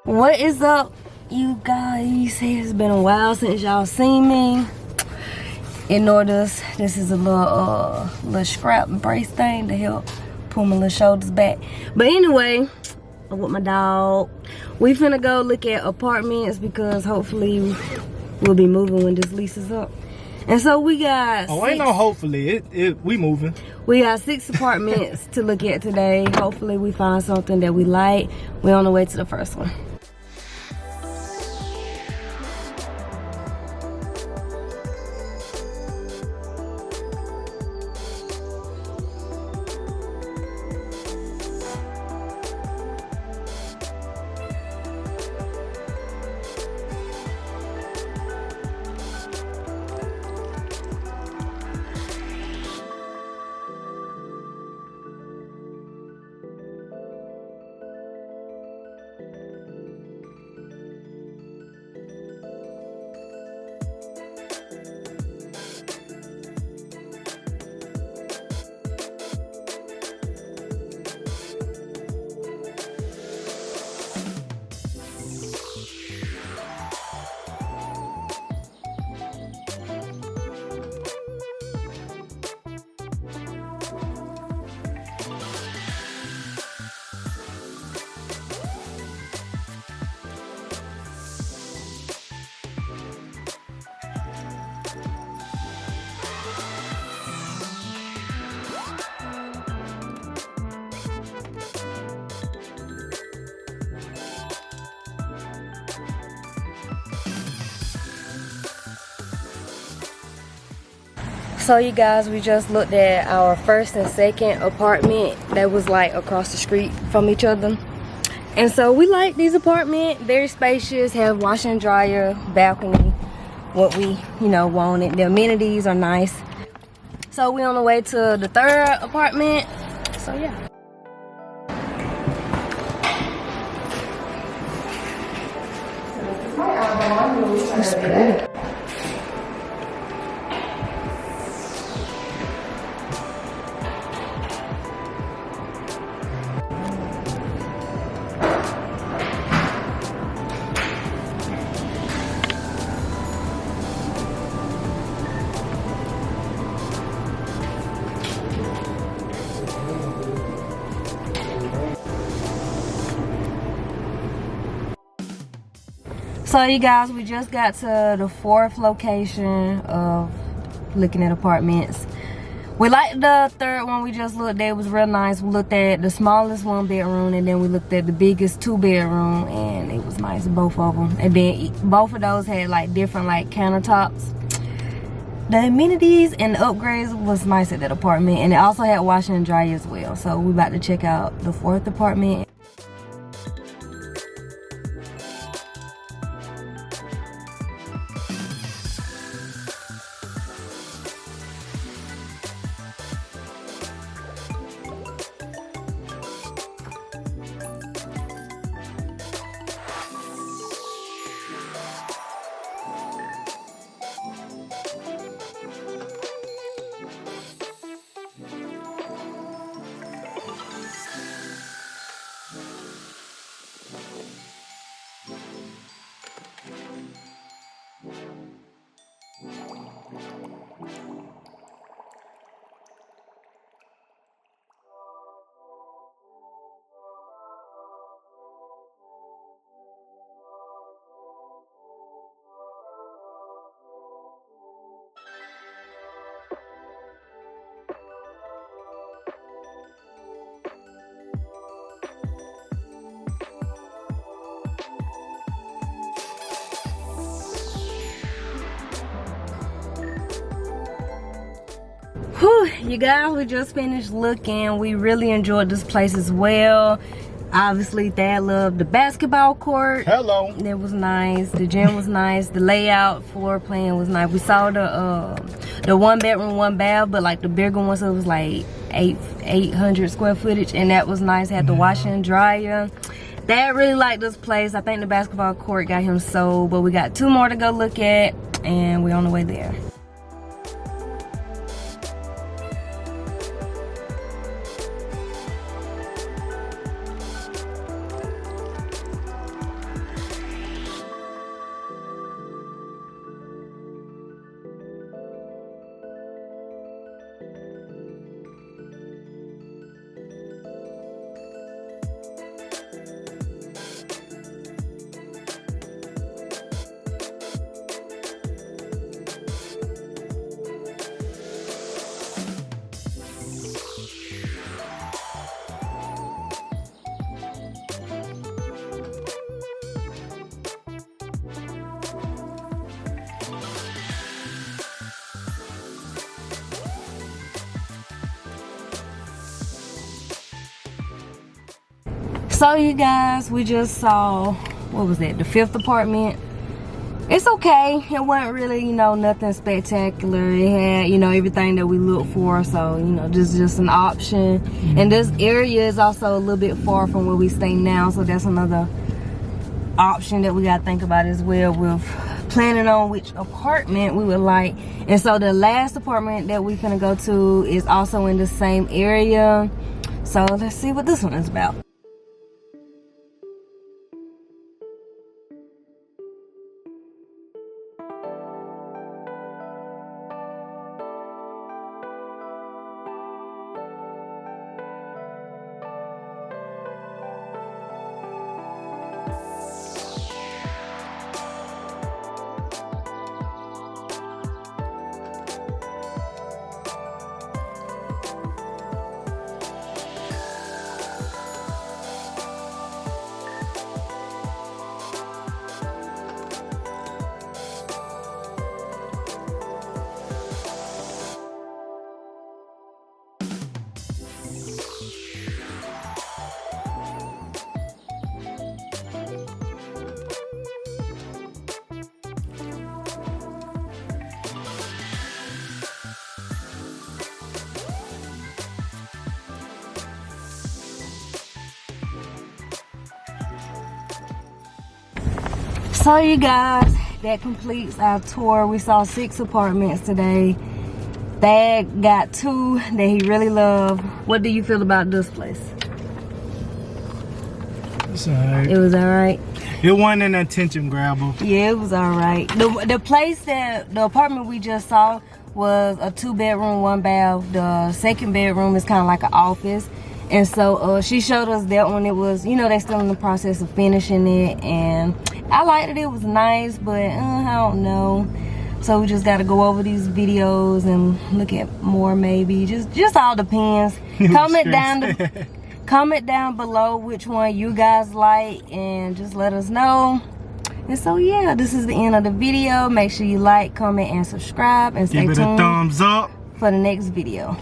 What is up, you guys? It's been a while since y'all seen me. Ignore this. This is a little scrap brace thing to help pull my little shoulders back. But anyway, I'm with my dog. We finna go look at apartments because hopefully we'll be moving when this lease is up. And so we got ain't no hopefully. We moving. We got 6 apartments to look at today. Hopefully we find something that we like. We're on the way to the first one. So you guys, we just looked at our first and second apartment that was like across the street from each other. And so we like these apartments, very spacious, have washer and dryer, balcony, what we, wanted. The amenities are nice. So we on the way to the third apartment. So yeah. It's pretty. So you guys, we just got to the 4th location of looking at apartments. We liked the third one we just looked at. It was real nice. We looked at the smallest 1-bedroom, and then we looked at the biggest 2-bedroom, and it was nice, both of them. And then both of those had like different like countertops. The amenities and the upgrades was nice at that apartment, and it also had washer and dryer as well. So we about to check out the 4th apartment. Whew, you guys, we just finished looking. We really enjoyed this place as well. Obviously, Thad loved the basketball court. Hello. It was nice. The gym was nice. The layout, floor plan was nice. We saw the 1-bedroom, 1-bath, but like the bigger one, so it was like 800 square footage, and that was nice. Had the washer and dryer. Dad really liked this place. I think the basketball court got him sold, but we got 2 more to go look at, and we're on the way there. So you guys, we just saw, what was that, the 5th apartment. It's okay. It wasn't really, you know, nothing spectacular. It had, you know, everything that we look for. So, you know, just an option. And this area is also a little bit far from where we stay now. So that's another option that we got to think about as well with planning on which apartment we would like. And so the last apartment that we're gonna go to is also in the same area. So let's see what this one is about. So you guys, that completes our tour. We saw 6 apartments today. Thad got 2 that he really loved. What do you feel about this place? It's alright. It was alright. It wasn't an attention grabber. Yeah, it was alright. The place that, the apartment we just saw was a 2-bedroom, 1 bath. The 2nd bedroom is kind of like an office. And so she showed us that one. It was, you know, they're still in the process of finishing it. And I liked it. It was nice, but I don't know. So we just got to go over these videos and look at more maybe. Just all depends. Comment down below which one you guys like and just let us know. And so yeah, this is the end of the video. Make sure you like, comment, and subscribe, and stay tuned. Give it a thumbs up for the next video.